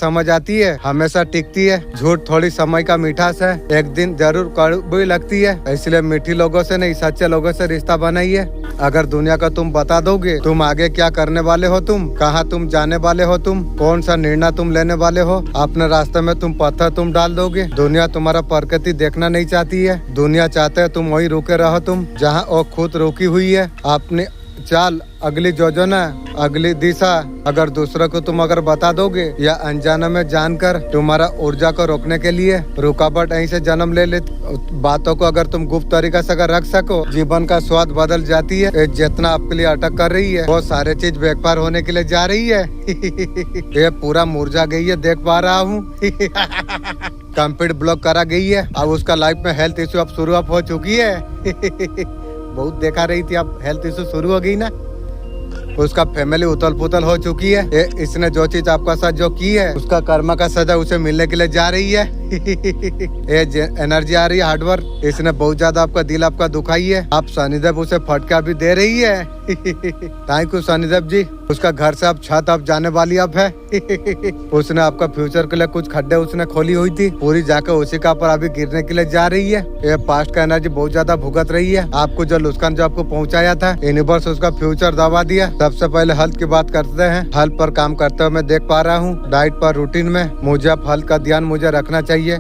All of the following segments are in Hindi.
समझ आती है हमेशा टिकती है, झूठ थोड़ी समय का मिठास है, एक दिन जरूर कड़वी लगती है। इसलिए मीठी लोगों से नहीं सच्चे लोगों से रिश्ता बनाइए। अगर दुनिया का तुम बता दोगे तुम आगे क्या करने वाले हो, तुम कहाँ तुम जाने वाले हो, तुम कौन सा निर्णय तुम लेने वाले हो, अपने रास्ते में तुम पत्थर तुम डाल दोगे। दुनिया तुम्हारा प्रकृति देखना नहीं चाहती है, दुनिया चाहते है तुम वही रुके रहो, तुम जहाँ वो खुद रुकी हुई है। अपनी चाल, अगली योजना, अगली दिशा अगर दूसरों को तुम अगर बता दोगे या अनजाने में जानकर तुम्हारा ऊर्जा को रोकने के लिए रुकावट यहीं से जन्म ले बातों को अगर तुम गुप्त तरीका से अगर रख सको, जीवन का स्वाद बदल जाती है। जितना आपके लिए अटक कर रही है वो सारे चीज बेकार होने के लिए जा रही है। ये पूरा मुरझा गई है, देख पा रहा हूँ। कंप्लीट ब्लॉक करा गई है। अब उसका लाइफ में हेल्थ इश्यू अब शुरू हो चुकी है। बहुत देखा रही थी, अब हेल्थ इशू शुरू हो गई ना। उसका फैमिली उथल पुथल हो चुकी है। इसने जो चीज आपका साथ जो की है उसका कर्म का सजा उसे मिलने के लिए जा रही है। ये एनर्जी आ रही है हार्डवर्क। इसने बहुत ज्यादा आपका दिल आपका दुखाई है। आप शनिदेव उसे फटका भी दे रही है। थैंक यू शनिदेव जी। उसका घर से अब छत अब जाने वाली अब है। उसने आपका फ्यूचर के लिए कुछ खड्डे उसने खोली हुई थी, पूरी जाकर उसी का पर अभी गिरने के लिए जा रही है। ये पास्ट का एनर्जी बहुत ज्यादा भुगत रही है। आपको जो नुकसान जो आपको पहुंचाया था यूनिवर्स उसका फ्यूचर दबा दिया। सबसे पहले हेल्थ की बात करते हैं। हेल्थ पर काम करते हुए मैं देख पा रहा हूँ। डाइट पर रूटीन में मुझे अब हेल्थ का ध्यान मुझे रखना चाहिए।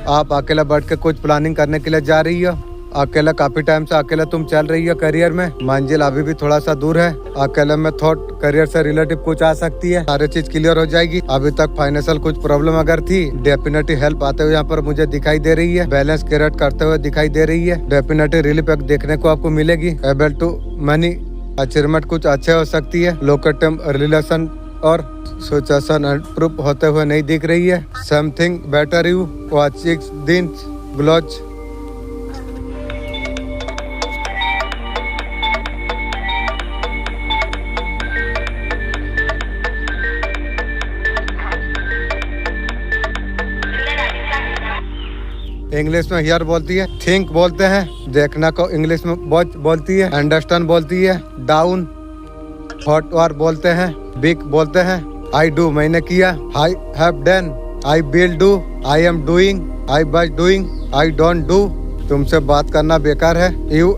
आप अकेला बैठ के कुछ प्लानिंग करने के लिए जा रही हो। अकेला काफी टाइम से अकेले तुम चल रही हो करियर में। मंजिल अभी भी थोड़ा सा दूर है। अकेले में थॉट करियर से रिलेटिव कुछ आ सकती है। सारी चीज क्लियर हो जाएगी। अभी तक फाइनेंशियल कुछ प्रॉब्लम अगर थी, डेफिनेटली हेल्प आते हुए यहाँ पर मुझे दिखाई दे रही है। बैलेंस क्रिएट करते हुए दिखाई दे रही है। डेफिनेटली रिलीफ देखने को आपको मिलेगी। एबल टू मनी अचीवमेंट कुछ अच्छे हो सकती है। लॉन्ग टर्म रिलेशन और सिचुएशन इम्प्रूव होते हुए नहीं दिख रही है। समथिंग बेटर यू वाचिंग दिन ब्लॉच। इंग्लिश में हियर बोलती है, थिंक बोलते हैं, देखना को इंग्लिश में वॉच बोलती है, अंडरस्टैंड बोलती है, डाउन हॉट वार बोलते हैं, बिग बोलते हैं, आई डू मैंने किया, आई have done, I will do, I am doing, I was doing, I don't do. तुमसे बात करना बेकार है। यू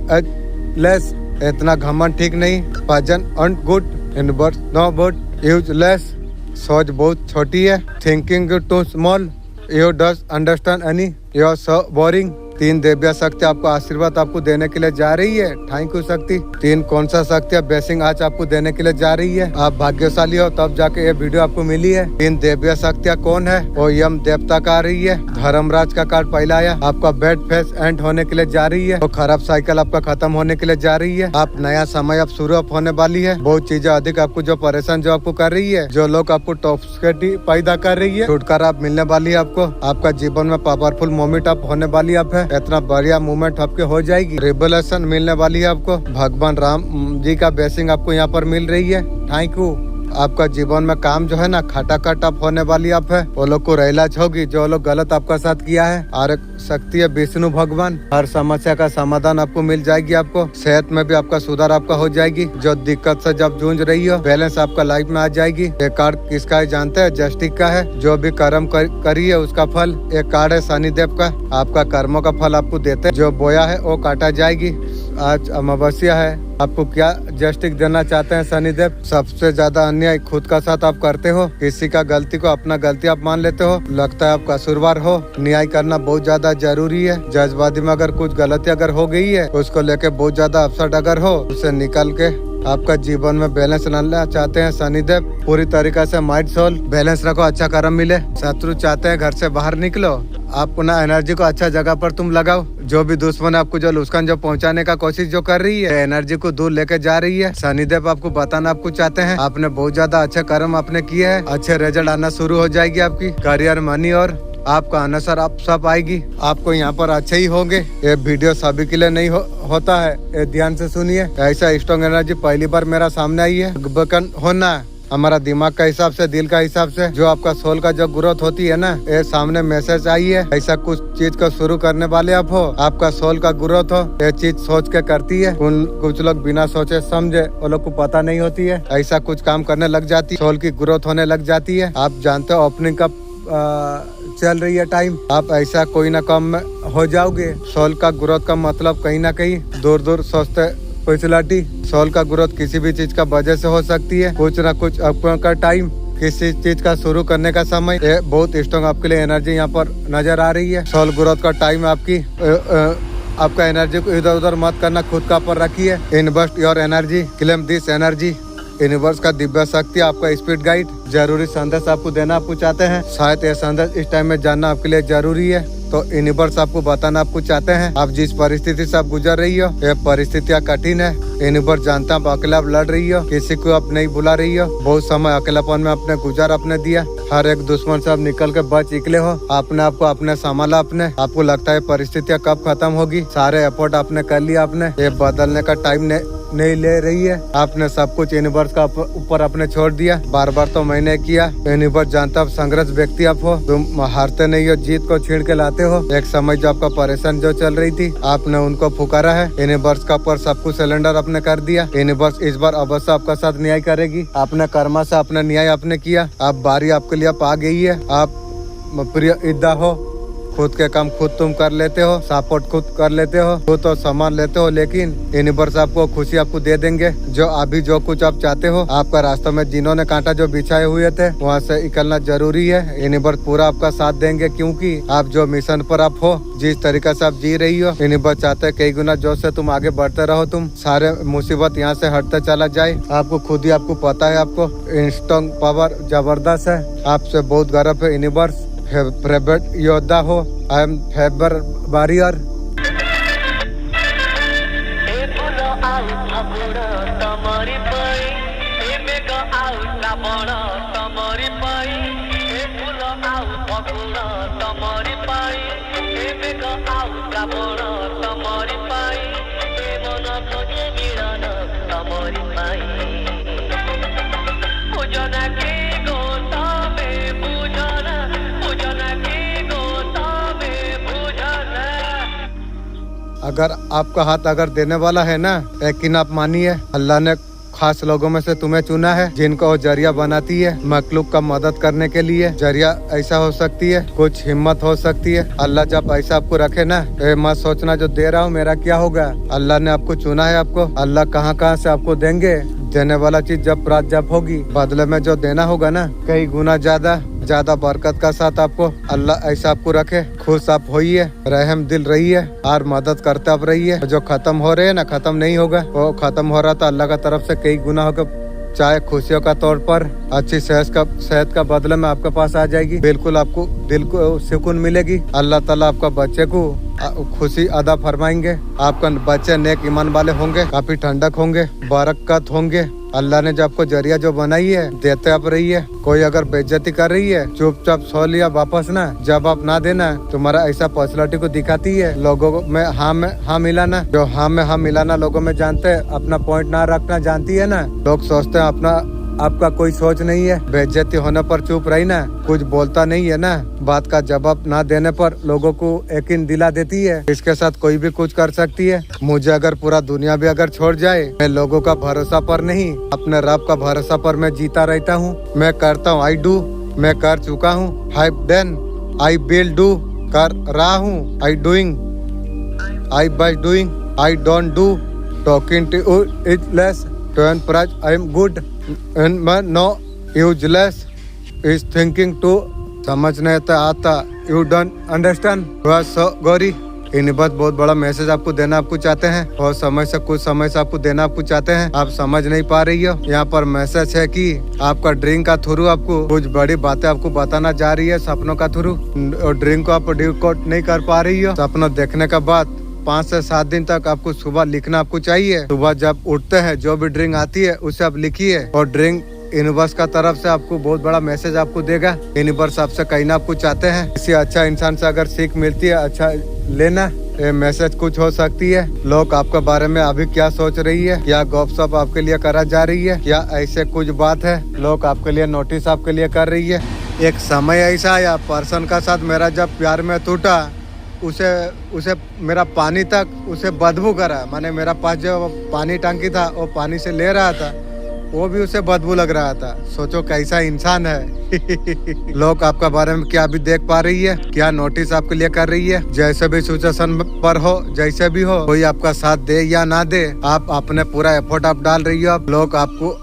लेस, इतना घमंड ठीक नहीं। Person an good in but no good. Useless, सोच बहुत छोटी है। Thinking too small, you does understand any, you are so boring. 3 दिव्य शक्ति आपको आशीर्वाद आपको देने के लिए जा रही है। थैंक यू शक्ति। 3 कौन सा शक्ति ब्लेसिंग आज आपको देने के लिए जा रही है। आप भाग्यशाली हो तब जाके ये वीडियो आपको मिली है। 3 दिव्य शक्तियाँ कौन है? वो यम देवता का आ रही है। धर्मराज का कार्ड पहला आया। आपका बैड फेस एंड होने के लिए जा रही है। तो खराब साइकिल आपका खत्म होने के लिए जा रही है। आप नया समय अब शुरू होने वाली है। बहुत चीजें अधिक आपको जो परेशान जो आपको कर रही है, जो लोग आपको टॉक्सिसिटी पैदा कर रही है, छुटकारा आप मिलने वाली है आपको। आपका जीवन में पावरफुल मोमेंट आप होने वाली आप है। इतना बढ़िया मूवमेंट आपके हो जाएगी। रिवोल्यूशन मिलने वाली है आपको। भगवान राम जी का ब्लेसिंग आपको यहाँ पर मिल रही है। Thank you. आपका जीवन में काम जो है ना खटाखट आप होने वाली आप है। वो लोग को रियलाइज होगी जो लोग गलत आपका साथ किया है। और शक्ति है विष्णु भगवान। हर समस्या का समाधान आपको मिल जाएगी। आपको सेहत में भी आपका सुधार आपका हो जाएगी। जो दिक्कत से जब जूझ रही हो, बैलेंस आपका लाइफ में आ जाएगी। ये कार्ड किसका है जानते हैं? जस्टिस का है। जो भी कर्म करी है उसका फल। एक कार्ड है शनिदेव का। आपका कर्मों का फल आपको देते हैं। जो बोया है वो काटा जाएगी। आज अमावस्या है। आपको क्या जस्टिस देना चाहते हैं शनिदेव? सबसे ज्यादा अन्याय खुद का साथ आप करते हो। किसी का गलती को अपना गलती आप मान लेते हो। लगता है आप कसूरवार हो। न्याय करना बहुत ज्यादा जरूरी है। जज्बाती में अगर कुछ गलती अगर हो गई है, उसको लेके बहुत ज्यादा अपसेट अगर हो, उसे निकल के आपका जीवन में बैलेंस लाना चाहते हैं शनिदेव। पूरी तरीके से माइंड सोल बैलेंस रखो, अच्छा कर्म मिले। शत्रु चाहते हैं घर से बाहर निकलो। आप अपना एनर्जी को अच्छा जगह पर तुम लगाओ। जो भी दुश्मन आपको जो नुकसान जो पहुंचाने का कोशिश जो कर रही है, एनर्जी को दूर लेके जा रही है। शनिदेव आपको बताना आपको चाहते हैं, आपने बहुत ज्यादा अच्छे कर्म आपने किए हैं। अच्छे रिजल्ट आना शुरू हो जाएगी आपकी करियर, मनी और आपका अनुसार आप सब आएगी। आपको यहाँ पर अच्छे ही होंगे। ये वीडियो सभी के लिए नहीं होता है, ये ध्यान से सुनिए। ऐसा स्ट्रॉन्ग एनर्जी पहली बार मेरा सामने आई है। बकन होना हमारा दिमाग का हिसाब से, दिल का हिसाब से, जो आपका सोल का जो ग्रोथ होती है ना, ये सामने मैसेज आई है। ऐसा कुछ चीज को शुरू करने वाले आप हो, आपका सोल का ग्रोथ हो, ये चीज सोच के करती है। कुछ लोग बिना सोचे समझे, वो लोग को पता नहीं होती है, ऐसा कुछ काम करने लग जाती है, सोल की ग्रोथ होने लग जाती है। आप जानते हो ओपनिंग का चल रही है टाइम, आप ऐसा कोई ना काम में हो जाओगे। सोल का ग्रोथ का मतलब कहीं ना कहीं दूर दूर सोचते फैसिलिटी। सोल का ग्रोथ किसी भी चीज का वजह से हो सकती है। कुछ ना कुछ आपका टाइम, किसी चीज का शुरू करने का समय, ये बहुत स्ट्रॉन्ग आपके लिए एनर्जी यहाँ पर नजर आ रही है। सोल ग्रोथ का टाइम आपकी आपका एनर्जी को इधर उधर मत करना, खुद का पर रखिए। Invest your energy, claim this energy. Universe का दिव्य शक्ति, आपका स्पिरिट गाइड जरूरी संदेश आपको देना आपको चाहते हैं। शायद ये संदेश इस टाइम में जानना आपके लिए जरूरी है, तो यूनिवर्स आपको बताना आपको चाहते हैं। आप जिस परिस्थिति से आप गुजर रही हो, ये परिस्थितियाँ कठिन है। यूनिवर्स जानता है आप अकेला आप लड़ रही हो, किसी को आप नहीं बुला रही हो। बहुत समय अकेलापन में अपने गुजार अपने दिया, हर एक दुश्मन से आप निकल के बच निकले हो। आपने आपको अपने संभाला, अपने आपको लगता है परिस्थितियाँ कब खत्म होगी। सारे एफर्ट आपने कर लिया, आपने ये बदलने का टाइम नहीं ले रही है। आपने सब कुछ यूनिवर्स का ऊपर आपने छोड़ दिया। बार बार तो मैंने किया, यूनिवर्स जानता है संघर्ष व्यक्ति आप हो, तुम हारते नहीं हो, जीत को छीन के लाते हो। एक समय जो आपका परेशान जो चल रही थी, आपने उनको पुकारा है, यूनिवर्स का ऊपर सब कुछ सिलेंडर आपने कर दिया। यूनिवर्स इस बार अवश्य आपका साथ न्याय करेगी। आपने कर्मा से अपना न्याय आपने किया, अब बारी आपके लिए आ गई है। आप प्रिय इद्दा हो, खुद के काम खुद तुम कर लेते हो, सपोर्ट खुद कर लेते हो, खुद तो सामान लेते हो, लेकिन यूनिवर्स आपको खुशी आपको दे देंगे। जो अभी जो कुछ आप चाहते हो, आपका रास्ते में जिन्होंने कांटा जो बिछाए हुए थे, वहाँ से निकलना जरूरी है। यूनिवर्स पूरा आपका साथ देंगे, क्योंकि आप जो मिशन पर आप हो, जिस तरीके से आप जी रही हो, यूनिवर्स चाहते हैं कई गुना जोश से तुम आगे बढ़ते रहो, तुम सारे मुसीबत यहाँ से हटते चला जाए। आपको खुद ही आपको पता है, आपको इंस्ट्रॉन्ग पावर जबरदस्त है। आपसे बहुत गर्व है। यूनिवर्स फेवरेट योद्धा हो, आई एम फेवर वॉरियर। अगर आपका हाथ अगर देने वाला है ना, यकीन आप मानिए, अल्लाह ने खास लोगों में से तुम्हें चुना है, जिनको जरिया बनाती है मखलूक का मदद करने के लिए। जरिया ऐसा हो सकती है, कुछ हिम्मत हो सकती है। अल्लाह जब ऐसा आपको रखे ना, मत सोचना जो दे रहा हूँ मेरा क्या होगा। अल्लाह ने आपको चुना है, आपको अल्लाह कहाँ कहाँ से आपको देंगे। देने वाला चीज जब प्राप्त जब होगी, बदले में जो देना होगा ना, कई गुना ज्यादा बरकत का साथ आपको अल्लाह ऐसा आपको रखे। खुश आप होइए, रहम दिल रहिए और मदद करते आप रहिए। जो खत्म हो रहे हैं ना, खत्म नहीं होगा, वो खत्म हो रहा था अल्लाह का तरफ से कई गुना होगा। चाहे खुशियों का तौर पर अच्छी सेहत का बदले में आपके पास आ जाएगी। बिल्कुल आपको दिल को सुकून मिलेगी। अल्लाह ताला आपका बच्चे को खुशी अदा फरमाएंगे। आपका बच्चे नेक ईमान वाले होंगे, काफी ठंडक होंगे, बरकत होंगे। अल्लाह ने जो आपको जरिया जो बनाई है, देते आप रही है। कोई अगर बेइज्जती कर रही है, चुपचाप सो लिया वापस ना, जब आप ना देना, तुम्हारा ऐसा पर्सनालिटी को दिखाती है। लोगों में हाँ मिलाना, जो हाँ में हाँ मिलाना लोगों में जानते हैं, अपना पॉइंट ना रखना जानती है ना। लोग सोचते हैं अपना आपका कोई सोच नहीं है, बेइज्जती होने पर चुप रही ना, कुछ बोलता नहीं है ना, बात का जवाब ना देने पर लोगों को यकीन दिला देती है इसके साथ कोई भी कुछ कर सकती है। मुझे अगर पूरा दुनिया भी अगर छोड़ जाए, मैं लोगों का भरोसा पर नहीं, अपने रब का भरोसा पर मैं जीता रहता हूँ। मैं करता हूँ, आई डू, मैं कर चुका हूँ। I done, I will do, कर रहा हूँ। I doing, I by doing, I don't do, talking to you is less, to an prize I am good, and मैं no useless is thinking too. समझ नहीं आता, यू डोंट अंडरस्टैंड, सो गौरी। इन बात बहुत बड़ा मैसेज आपको देना आपको चाहते हैं, और कुछ समय से आपको देना आपको चाहते हैं। आप समझ नहीं पा रही हो। यहाँ पर मैसेज है कि आपका ड्रिंक का थ्रू आपको कुछ बड़ी बातें आपको बताना जा रही है, सपनों का थ्रू। और ड्रिंक को आप डिकोड नहीं कर पा रही हो। सपनों देखने के बाद 5 से 7 दिन तक आपको सुबह लिखना आपको चाहिए। सुबह जब उठते हैं, जो भी ड्रिंक आती है उसे आप लिखिए। और ड्रिंक यूनिवर्स का तरफ से आपको बहुत बड़ा मैसेज आपको देगा। यूनिवर्स आपसे कहना आपको चाहते हैं, किसी अच्छा इंसान से अगर सीख मिलती है, अच्छा लेना, ये मैसेज कुछ हो सकती है। लोग आपके बारे में अभी क्या सोच रही है, क्या गपशप आपके लिए करा जा रही है, क्या ऐसे कुछ बात है, लोग आपके लिए नोटिस आपके लिए कर रही है। एक समय ऐसा आया पर्सन का साथ मेरा जब प्यार में टूटा, उसे मेरा पानी तक उसे बदबू करा। माने मेरा पास जो पानी टंकी था वो पानी से ले रहा था, वो भी उसे बदबू लग रहा था। सोचो कैसा इंसान है। लोग आपका बारे में क्या भी देख पा रही है, क्या नोटिस आपके लिए कर रही है। जैसे भी सिचुएशन पर हो, जैसे भी हो, कोई आपका साथ दे या ना दे, आप अपने पूरा एफर्ट आप डाल रही हो। लोग आपको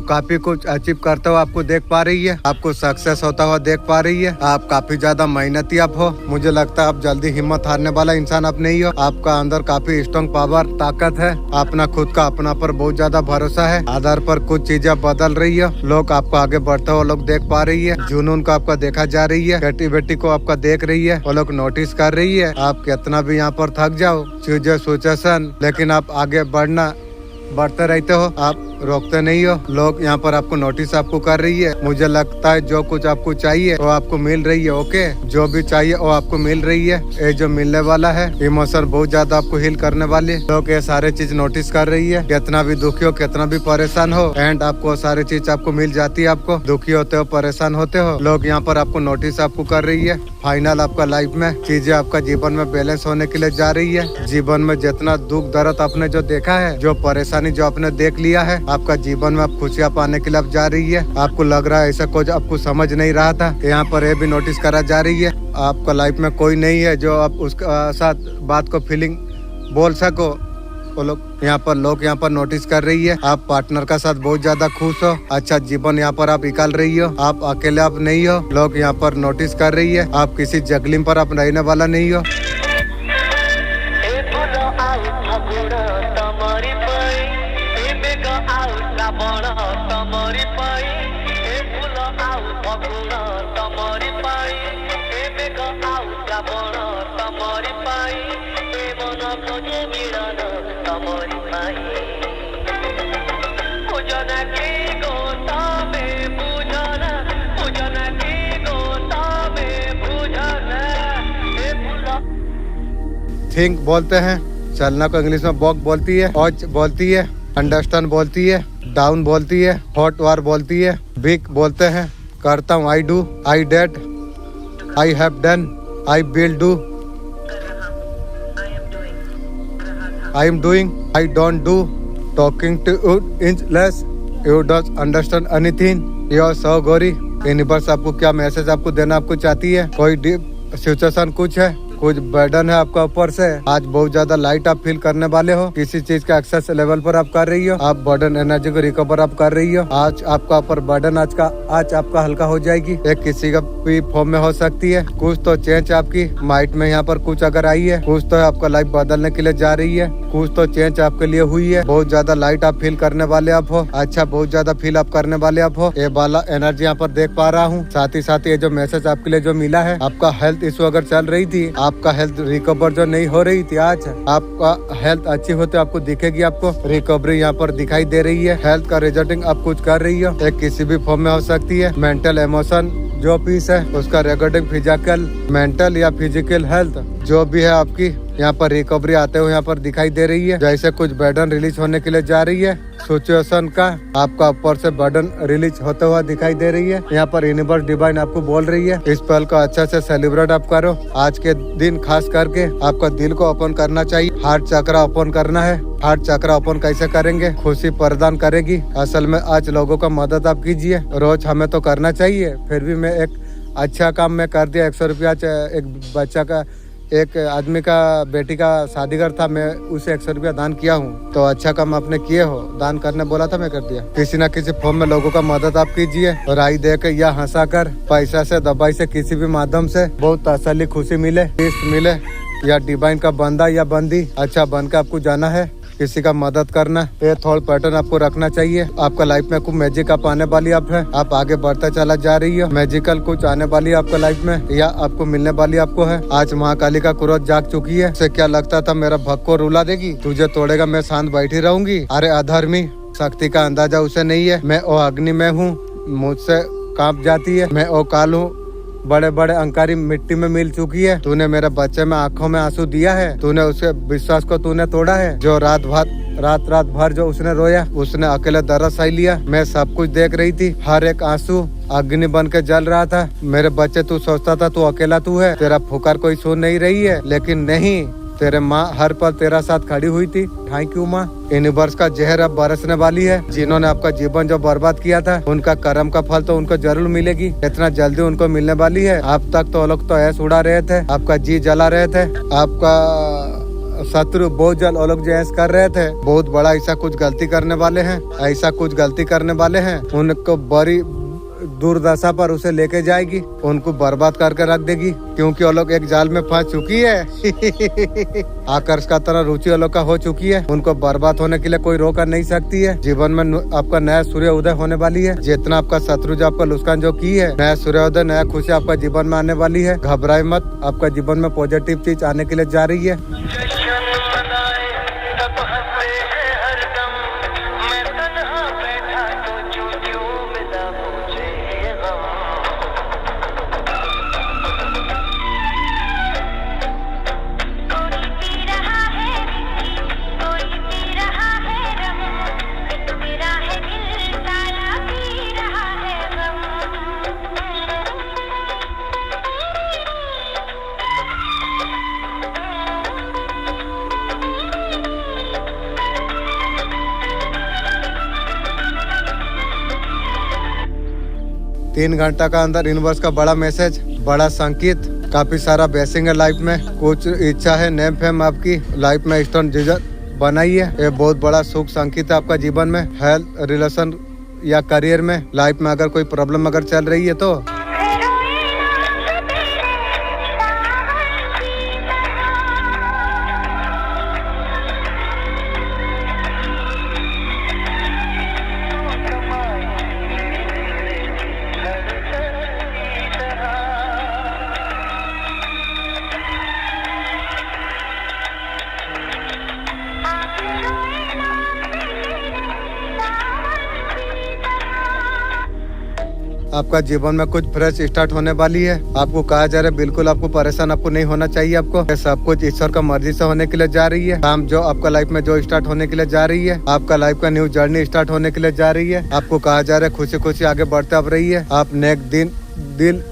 काफी कुछ अचीव करते हुए आपको देख पा रही है, आपको सक्सेस होता हुआ देख पा रही है। आप काफी ज्यादा मेहनती आप हो। मुझे लगता है आप जल्दी हिम्मत हारने वाला इंसान आप नहीं हो। आपका अंदर काफी स्ट्रॉन्ग पावर ताकत है। अपना खुद का अपना पर बहुत ज्यादा भरोसा है। आधार पर कुछ चीजें बदल रही है। लोग आपको आगे बढ़ते हुए लोग देख पा रही है। जुनून को आपका देखा जा रही है। बेटी बेटी को आपका देख रही है, वो लोग नोटिस कर रही है। आप कितना भी यहाँ पर थक जाओ चीजें सिचुएशन, लेकिन आप आगे बढ़ते रहते हो, आप रोकते नहीं हो। लोग यहाँ पर आपको नोटिस आपको कर रही है। मुझे लगता है जो कुछ आपको चाहिए वो आपको मिल रही है। ओके, जो भी चाहिए वो आपको मिल रही है। ये जो मिलने वाला है इमोशन बहुत ज्यादा आपको हील करने वाली। लोग ये सारे चीज नोटिस कर रही है। कितना भी दुखी हो, कितना भी परेशान हो, एंड आपको सारी चीज आपको मिल जाती है। आपको दुखी होते हो, परेशान होते हो, लोग यहाँ पर आपको नोटिस आपको कर रही है। फाइनल आपका लाइफ में चीजें आपका जीवन में बैलेंस होने के लिए जा रही है। जीवन में जितना दुख दर्द आपने जो देखा है, जो परेशानी जो आपने देख लिया है, आपका जीवन में आप खुशियाँ पाने के लिए आप जा रही है। आपको लग रहा है ऐसा कुछ आपको समझ नहीं रहा था, यहाँ पर ये भी नोटिस करा जा रही है। आपका लाइफ में कोई नहीं है जो आप उसका साथ बात को फीलिंग बोल सको। वो लोग यहाँ पर नोटिस कर रही है। आप पार्टनर का साथ बहुत ज्यादा खुश हो। अच्छा जीवन यहाँ पर आप निकाल रही हो। आप अकेले आप नहीं हो। लोग यहाँ पर नोटिस कर रही है। आप किसी जगलिंग पर आप रहने वाला नहीं हो। थिंक बोलते हैं, चलना को इंग्लिश में वॉक बोलती है, वॉच बोलती है, अंडरस्टैंड बोलती है, डाउन बोलती है, हॉट वार बोलती है, बिग बोलते हैं, करता हूँ, I do, I did, I have done, I will do, I am doing, I don't do, talking to you inch less, you don't understand anything, you are so गॉरी। यूनिवर्स आपको क्या मैसेज आपको देना आपको चाहती है। कोई डीप सिचुएशन कुछ है, कुछ बर्डन है आपका ऊपर से। आज बहुत ज्यादा लाइट आप फील करने वाले हो। किसी चीज का एक्सेस लेवल पर आप कर रही हो। आप बर्डन एनर्जी को रिकवर आप कर रही हो। आज आपका ऊपर बर्डन आज आपका हल्का हो जाएगी। एक किसी का भी फॉर्म में हो सकती है। कुछ तो चेंज आपकी माइंड में यहाँ पर कुछ अगर आई है, कुछ तो आपका लाइफ बदलने के लिए जा रही है, कुछ तो चेंज आपके लिए हुई है। बहुत ज्यादा लाइट आप फील करने वाले आप हो। अच्छा बहुत ज्यादा फील आप करने वाले आप हो। ये वाला एनर्जी यहाँ पर देख पा रहा हूँ। साथ ही साथ ये जो मैसेज आपके लिए जो मिला है, आपका हेल्थ इशू अगर चल रही थी, आपका हेल्थ रिकवर जो नहीं हो रही थी, आज आपका हेल्थ अच्छी होते आपको दिखेगी। आपको रिकवरी यहाँ पर दिखाई दे रही है। हेल्थ का रिजल्टिंग आप कुछ कर रही हो। एक किसी भी फॉर्म में हो सकती है। मेंटल इमोशन जो पीस है उसका रिगार्डिंग फिजिकल मेंटल या फिजिकल हेल्थ जो भी है आपकी यहाँ पर रिकवरी आते हुए यहाँ पर दिखाई दे रही है। जैसे कुछ बर्डन रिलीज होने के लिए जा रही है। सिचुएशन का आपका ऊपर से बर्डन रिलीज होते हुआ दिखाई दे रही है। यहाँ पर यूनिवर्स डिवाइन आपको बोल रही है इस पल को अच्छा से सेलिब्रेट आप करो। आज के दिन खास करके आपका दिल को ओपन करना चाहिए। हार्ट चक्रा ओपन करना है। हार्ट चक्रा ओपन कैसे करेंगे? खुशी प्रदान करेगी। असल में आज लोगों का मदद आप कीजिए। रोज हमें तो करना चाहिए, फिर भी मैं एक अच्छा काम मैं कर दिया। 100 रुपया एक बच्चा का, एक आदमी का बेटी का शादीगर था, मैं उसे 100 रुपया दान किया हूँ। तो अच्छा काम आपने किए हो। दान करने बोला था, मैं कर दिया। किसी न किसी फॉर्म में लोगों का मदद आप कीजिए। राय देकर या हंसा कर, पैसा से, दवाई से, किसी भी माध्यम से बहुत तसल्ली, खुशी मिले, पीस मिले, या डिवाइन का बंदा या बंदी अच्छा बनकर आपको जाना है। किसी का मदद करना, ये थॉट पैटर्न आपको रखना चाहिए। आपका लाइफ में कुछ मैजिक आप आने वाली आप है। आप आगे बढ़ते चला जा रही हो। मैजिकल कुछ आने वाली आपका लाइफ में या आपको मिलने वाली आपको है। आज महाकाली का क्रोध जाग चुकी है। उसे क्या लगता था मेरा भक्त को रुला देगी, तुझे तोड़ेगा, मैं शांत बैठी रहूंगी। अरे अधर्मी, शक्ति का अंदाजा उसे नहीं है। मैं ओ अग्नि में हूँ, मुझसे कांप जाती है। मैं ओ काल हूँ, बड़े बड़े अंकारी मिट्टी में मिल चुकी है। तूने मेरे बच्चे में आंखों में आंसू दिया है। तूने उसके विश्वास को तूने तोड़ा है। जो रात भर जो उसने रोया, उसने अकेले दर्द सह लिया। मैं सब कुछ देख रही थी, हर एक आंसू अग्नि बन के जल रहा था। मेरे बच्चे, तू सोचता था तू अकेला तू है, तेरा पुकार कोई सुन नहीं रही है, लेकिन नहीं, तेरे माँ हर पल तेरा साथ खड़ी हुई थी। थैंक यू माँ। यूनिवर्स का जहर अब बरसने वाली है। जिन्होंने आपका जीवन जो बर्बाद किया था, उनका कर्म का फल तो उनको जरूर मिलेगी। इतना जल्दी उनको मिलने वाली है। अब तक तो लोग तो ऐस उड़ा रहे थे, आपका जी जला रहे थे, आपका शत्रु बहुत जल्द वो लोग जो ऐसा कर रहे थे, बहुत बड़ा ऐसा कुछ गलती करने वाले हैं, ऐसा कुछ गलती करने वाले हैं। उनको बड़ी दुर्दशा पर उसे लेके जाएगी, उनको बर्बाद करके रख देगी, क्योंकि वो लोग एक जाल में फंस चुकी है। आकर्ष का तरह रुचि वो लोग का हो चुकी है। उनको बर्बाद होने के लिए कोई रोक नहीं सकती है। जीवन में आपका नया सूर्य उदय होने वाली है। जितना आपका शत्रु जो आपका नुकसान जो की है, नया सूर्योदय, नया खुशी आपका जीवन में आने वाली है। घबराए मत, आपका जीवन में पॉजिटिव चीज आने के लिए जा रही है। तीन घंटा का अंदर यूनिवर्स का बड़ा मैसेज, बड़ा संकेत, काफी सारा ब्लेसिंग है लाइफ में। कुछ इच्छा है नेम फेम आपकी लाइफ में स्टोन जीजर बनाइए। ये बहुत बड़ा सुख संकेत है आपका जीवन में। हेल्थ, रिलेशन या करियर में, लाइफ में अगर कोई प्रॉब्लम अगर चल रही है तो आपका जीवन में कुछ फ्रेश स्टार्ट होने वाली है। आपको कहा जा रहा है बिल्कुल आपको परेशान आपको नहीं होना चाहिए। आपको सब कुछ ईश्वर का मर्जी से होने के लिए जा रही है। काम जो आपका लाइफ में जो स्टार्ट होने के लिए जा रही है, आपका लाइफ का न्यू जर्नी स्टार्ट होने के लिए जा रही है। आपको कहा जा रहा है खुशी खुशी आगे बढ़ते अब रही है। आप नेक दिल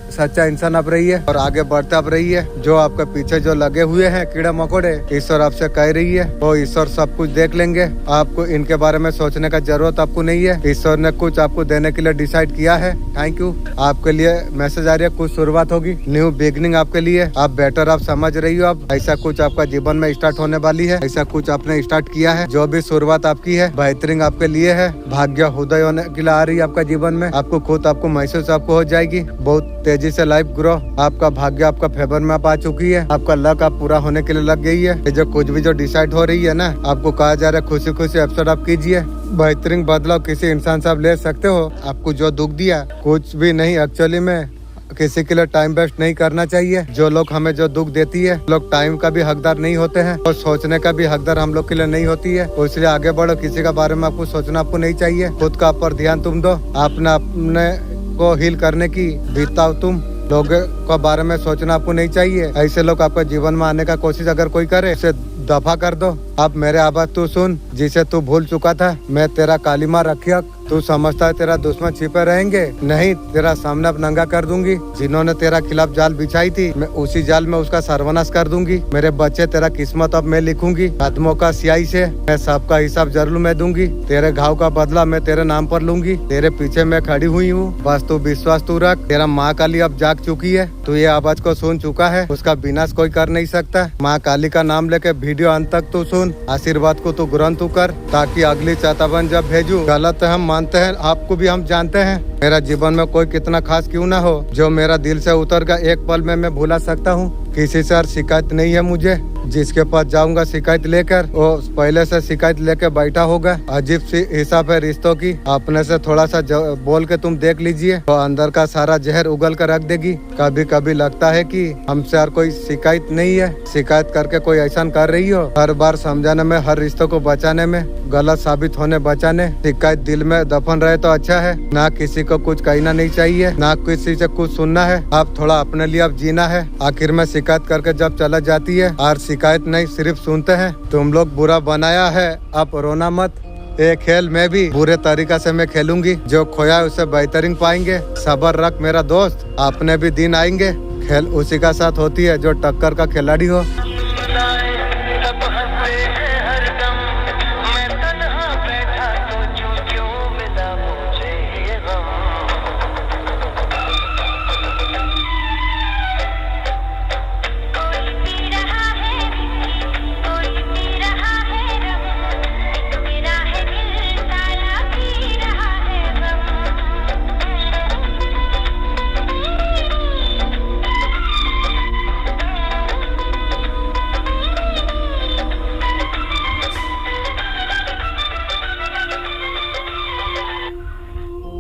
सच्चा इंसान अब रही है और आगे बढ़ते अब रही है। जो आपके पीछे जो लगे हुए हैं कीड़े मकोड़े, ईश्वर आपसे कह रही है वो ईश्वर सब कुछ देख लेंगे। आपको इनके बारे में सोचने का जरूरत आपको नहीं है। ईश्वर ने कुछ आपको देने के लिए डिसाइड किया है। Thank you. आपके लिए मैसेज आ रही है, कुछ शुरुआत होगी, न्यू बिगनिंग आपके लिए। आप बेटर आप समझ रही हो। अब ऐसा कुछ आपका जीवन में स्टार्ट होने वाली है। ऐसा कुछ आपने स्टार्ट किया है। जो भी शुरुआत आपकी है बेहतरीन आपके लिए है। भाग्य उदय होने के लिए आ रही है आपका जीवन में। आपको खुद आपको महसूस आपको हो जाएगी। बहुत तेजी से लाइफ ग्रो, आपका भाग्य आपका फेवर में आप आ चुकी है। आपका लक आप पूरा होने के लिए लग गई है। ये जो कुछ भी जो डिसाइड हो रही है ना, आपको कहा जा रहा है खुशी खुशी एपिसोड आप कीजिए। बेहतरीन बदलाव किसी इंसान से आप ले सकते हो। आपको जो दुख दिया कुछ भी नहीं, एक्चुअली में किसी के लिए टाइम वेस्ट नहीं करना चाहिए। जो लोग हमें जो दुख देती है, लोग टाइम का भी हकदार नहीं होते हैं और सोचने का भी हकदार हम लोग के लिए नहीं होती है। इसलिए आगे बढ़ो। किसी का बारे में आपको सोचना आपको नहीं चाहिए। खुद का ऊपर ध्यान तुम दो। अपने को हील करने की बीताओ तुम। लोगों के बारे में सोचना आपको नहीं चाहिए। ऐसे लोग आपके जीवन में आने का कोशिश अगर कोई करे, उसे दफा कर दो। अब मेरे आवाज तू सुन, जिसे तू भूल चुका था। मैं तेरा कालीमा रखियक। तू समझता है तेरा दुश्मन छिपे रहेंगे? नहीं, तेरा सामना अब नंगा कर दूंगी। जिन्होंने तेरा खिलाफ जाल बिछाई थी, मैं उसी जाल में उसका सर्वनाश कर दूंगी। मेरे बच्चे, तेरा किस्मत अब मैं लिखूंगी। कदमों का स्याही से मैं सबका हिसाब जरूर मैं दूंगी। तेरे घाव का बदला मैं तेरे नाम पर लूंगी। तेरे पीछे मैं खड़ी हुई हूँ, बस तू विश्वास तू रख। तेरा माँ काली अब जाग चुकी है। तू ये आवाज को सुन चुका है। उसका विनाश कोई कर नहीं सकता। माँ काली का नाम लेके वीडियो अंत तक तू सुन। आशीर्वाद को तू ग्रहण तू कर, ताकि अगली चेतावनी जब भेजू, गलत हम मानते हैं, आपको भी हम जानते हैं। मेरा जीवन में कोई कितना खास क्यों ना हो, जो मेरा दिल से उतर गया एक पल में मैं भुला सकता हूँ। किसी से शिकायत नहीं है मुझे। जिसके पास जाऊंगा शिकायत लेकर, वो पहले से शिकायत लेकर बैठा होगा। अजीब सी हिसाब है रिश्तों की। अपने से थोड़ा सा बोल के तुम देख लीजिए, तो अंदर का सारा जहर उगल कर रख देगी। कभी कभी लगता है कि हमसे और कोई शिकायत नहीं है। शिकायत करके कोई ऐसा कर रही हो, हर बार समझाने में, हर रिश्तों को बचाने में, गलत साबित होने बचाने। शिकायत दिल में दफन रहे तो अच्छा है, ना किसी को कुछ कहना नहीं चाहिए, ना किसी से कुछ सुनना है। आप थोड़ा अपने लिए आप जीना है। आखिर में शिकायत करके जब चला जाती है और शिकायत नहीं सिर्फ सुनते हैं। तुम लोग बुरा बनाया है, आप रोना मत। ये खेल में भी बुरे तरीका से मैं खेलूंगी, जो खोया उसे बेहतरीन पाएंगे। सबर रख मेरा दोस्त, अपने भी दिन आएंगे। खेल उसी का साथ होती है जो टक्कर का खिलाड़ी हो।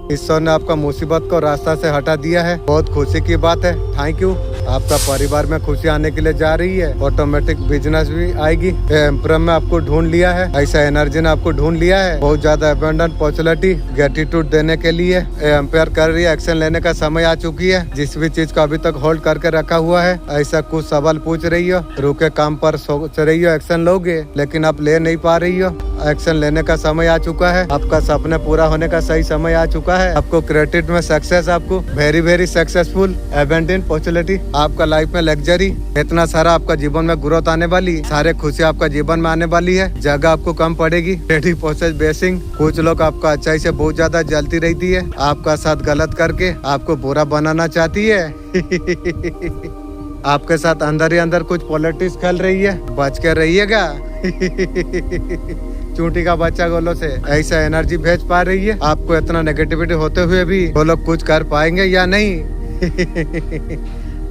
ईश्वर ने आपका मुसीबत को रास्ता से हटा दिया है, बहुत खुशी की बात है। Thank you. आपका परिवार में खुशी आने के लिए जा रही है, ऑटोमेटिक बिजनेस भी आएगी। एम्पर में आपको ढूंढ लिया है, ऐसा एनर्जी ने आपको ढूंढ लिया है। बहुत ज्यादा अबंडेंट पॉपुलरिटी ग्रेटिट्यूड देने के लिए एम्पायर कर रही है। एक्शन लेने का समय आ चुकी है। जिस भी चीज को अभी तक होल्ड करके रखा हुआ है, ऐसा कुछ सवाल पूछ रही हो, रुके काम पर सोच रही हो एक्शन लोगे, लेकिन आप ले नहीं पा रही हो। एक्शन लेने का समय आ चुका है। आपका सपने पूरा होने का सही समय आ चुका है। आपको क्रेडिट में सक्सेस, आपको वेरी सक्सेसफुल अबंडेंट पॉपुलरिटी, आपका लाइफ में लग्जरी, इतना सारा आपका जीवन में ग्रोथ आने वाली, सारे खुशी आपका जीवन में आने वाली है। जगह आपको कम पड़ेगी। Ready process basin. कुछ लोग आपका अच्छाई से बहुत ज्यादा जलती रहती है, आपका साथ गलत करके आपको बुरा बनाना चाहती है। आपके साथ अंदर ही अंदर कुछ पॉलिटिक्स खेल रही है, बच के रहिएगा। चूंटी का बच्चा गोलों से ऐसा एनर्जी भेज पा रही है। आपको इतना नेगेटिविटी होते हुए भी वो लोग कुछ कर पाएंगे या नहीं?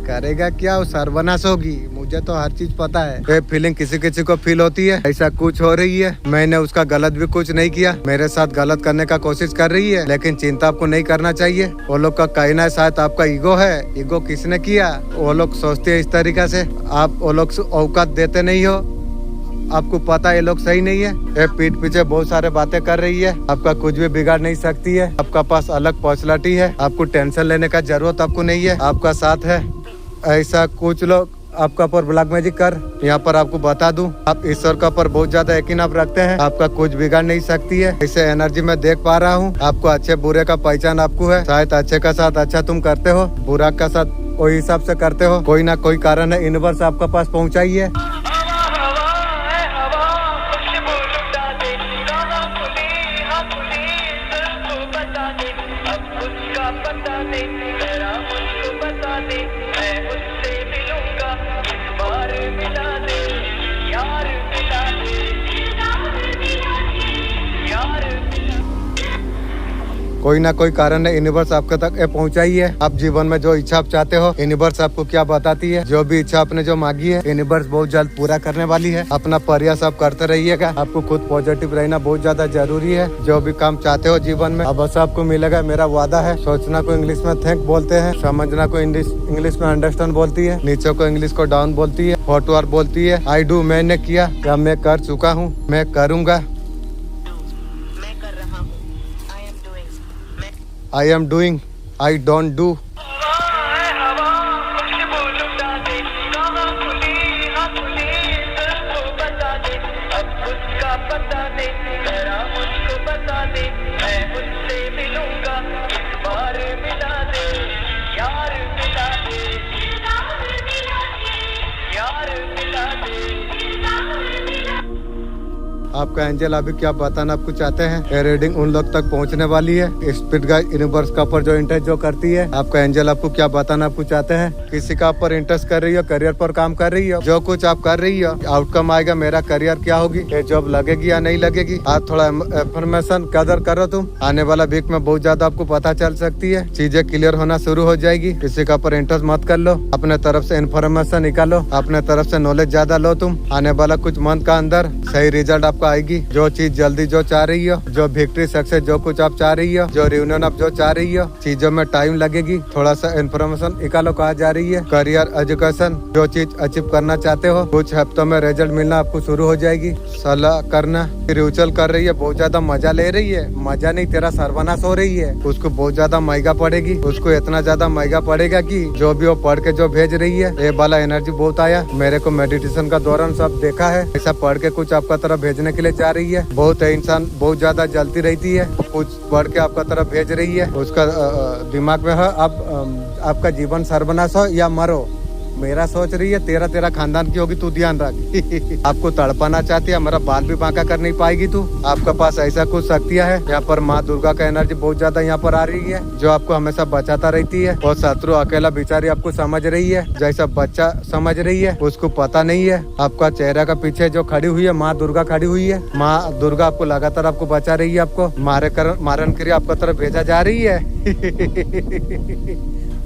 करेगा क्या, वो सर्वनाश होगी। मुझे तो हर चीज पता है। ये फीलिंग किसी किसी को फील होती है, ऐसा कुछ हो रही है। मैंने उसका गलत भी कुछ नहीं किया, मेरे साथ गलत करने का कोशिश कर रही है, लेकिन चिंता आपको नहीं करना चाहिए। वो लोग का कहना है शायद आपका ईगो है। ईगो किसने किया? वो लोग सोचते हैं इस तरीका से, आप वो लोग औकात देते नहीं हो। आपको पता है ये लोग सही नहीं है। ये पीठ पीछे बहुत सारे बातें कर रही है, आपका कुछ भी बिगाड़ नहीं सकती है। आपका पास अलग पर्सनालिटी है, आपको टेंशन लेने का जरूरत आपको नहीं है, आपका साथ है। ऐसा कुछ लोग आपका पर ब्लैक मैजिक कर, यहाँ पर आपको बता दूं, आप ईश्वर का पर बहुत ज्यादा यकीन आप रखते हैं, आपका कुछ बिगाड़ नहीं सकती है। ऐसे एनर्जी में देख पा रहा हूँ। आपको अच्छे बुरे का पहचान आपको है। शायद अच्छे का साथ अच्छा तुम करते हो, बुरा का साथ वही हिसाब से करते हो। कोई ना कोई कारण है, यूनिवर्स आपका पास पहुँचाई है। कोई ना कोई कारण है, यूनिवर्स आपके तक पहुंचाई है। आप जीवन में जो इच्छा आप चाहते हो, यूनिवर्स आपको क्या बताती है? जो भी इच्छा आपने जो मांगी है, यूनिवर्स बहुत जल्द पूरा करने वाली है। अपना प्रयास आप करते रहिएगा। आपको खुद पॉजिटिव रहना बहुत ज्यादा जरूरी है। जो भी काम चाहते हो जीवन में, अब बस आपको मिलेगा, मेरा वादा है। सोचना को इंग्लिश में थैंक बोलते हैं, समझना को इंग्लिश में अंडरस्टैंड बोलती है, नीचे को इंग्लिश को डाउन बोलती है, फोटो बोलती है आई डू मैंने किया, या मैं कर चुका हूँ, मैं करूँगा। I am doing, I don't do। आपका एंजल अभी क्या बताना आपको चाहते हैं? ये रीडिंग उन लोग तक पहुंचने वाली है। स्पिरिट गाइड यूनिवर्स का ऊपर जो इंटरेस्ट जो करती है, आपका एंजल आपको क्या बताना आपको चाहते हैं? किसी का ऊपर इंटरेस्ट कर रही हो, करियर पर काम कर रही हो, जो कुछ आप कर रही हो, आउटकम आएगा। मेरा करियर क्या होगी, ये जॉब लगेगी या नहीं लगेगी? आप थोड़ा इन्फॉर्मेशन कदर करो। तुम आने वाला वीक में बहुत ज्यादा आपको पता चल सकती है, चीजें क्लियर होना शुरू हो जाएगी। किसी का ऊपर इंटरेस्ट मत कर लो, अपने तरफ से इन्फॉर्मेशन निकालो, अपने तरफ से नॉलेज ज्यादा लो। तुम आने वाला कुछ मंथ का अंदर सही रिजल्ट आपको आएगी। जो चीज जल्दी जो चाह रही हो, जो विक्ट्री सक्सेस जो कुछ आप चाह रही हो, जो रियूनियन आप जो चाह रही हो, चीजों में टाइम लगेगी। थोड़ा सा इन्फॉर्मेशन निकालो कहा जा रही है। करियर एजुकेशन जो चीज अचीव करना चाहते हो, कुछ हफ्तों में रिजल्ट मिलना आपको शुरू हो जाएगी। सलाह करना रिचुअल कर रही है, बहुत ज्यादा मजा ले रही है। मजा नहीं, तेरा सर्वनाश हो रही है। उसको बहुत ज्यादा महंगा पड़ेगी, उसको इतना ज्यादा महंगा पड़ेगा कि जो भी वो पढ़ के जो भेज रही है, ये वाला एनर्जी बहुत आया मेरे को मेडिटेशन का दौरान सब देखा है। ऐसा पढ़ के कुछ आपका तरफ भेजने के लिए चाह रही है। बहुत इंसान बहुत ज्यादा जलती रहती है, कुछ पढ़ के आपका तरफ भेज रही है। उसका दिमाग में है अब आपका जीवन सर्वनाश हो या मरो। मेरा सोच रही है तेरा खानदान की होगी, तू ध्यान रख। आपको तड़पाना चाहती है, हमारा बाल भी बांका कर नहीं पाएगी तू। आपके पास ऐसा कुछ शक्तियाँ है। यहाँ पर माँ दुर्गा का एनर्जी बहुत ज्यादा यहाँ पर आ रही है, जो आपको हमेशा बचाता रहती है। और शत्रु अकेला बेचारी आपको समझ रही है, जैसा बच्चा समझ रही है। उसको पता नहीं है आपका चेहरा का पीछे जो खड़ी हुई है माँ दुर्गा खड़ी हुई है। माँ दुर्गा आपको लगातार आपको बचा रही है, आपको मारन के लिए आपका तरफ भेजा जा रही है।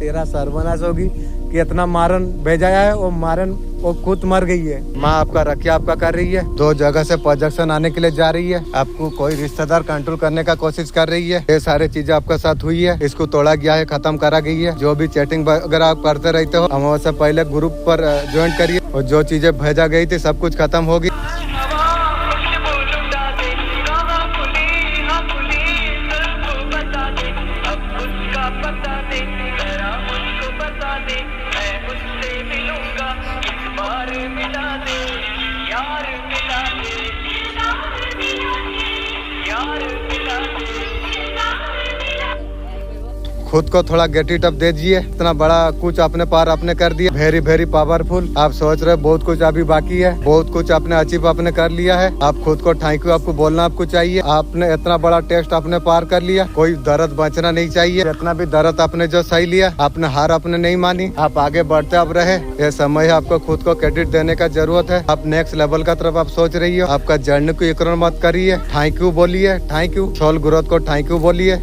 तेरा सर्वनाश होगी कि इतना मारन भेजा है, वो मारन वो खुद मर गई है। माँ आपका रखिया आपका कर रही है। 2 जगह से प्रोजेक्शन आने के लिए जा रही है। आपको कोई रिश्तेदार कंट्रोल करने का कोशिश कर रही है। ये सारी चीजें आपके साथ हुई है, इसको तोड़ा गया है, खत्म करा गई है। जो भी चैटिंग वगैरह आप करते रहते हो, अमावस्या पहले ग्रुप पर ज्वाइन करिए और जो चीजें भेजा गई थी सब कुछ खत्म होगी। खुद को थोड़ा गेट इट अप दे दीजिए। इतना बड़ा कुछ आपने पार आपने कर दिया, वेरी वेरी पावरफुल। आप सोच रहे बहुत कुछ अभी बाकी है, बहुत कुछ आपने अचीव आपने कर लिया है। आप खुद को थैंक यू आपको बोलना आपको चाहिए। आपने इतना बड़ा टेस्ट आपने पार कर लिया, कोई दर्द बचना नहीं चाहिए। इतना भी दर्द आपने जो सही लिया, आपने हार आपने नहीं मानी, आप आगे बढ़ते अब रहे। ये समय है आपको खुद को क्रेडिट देने का जरूरत है। आप नेक्स्ट लेवल का तरफ आप सोच रही हो। आपका जर्नी को इग्नोर मत करिए, थैंक यू बोलिए, थैंक यू। सोल ग्रोथ को थैंक यू बोलिए।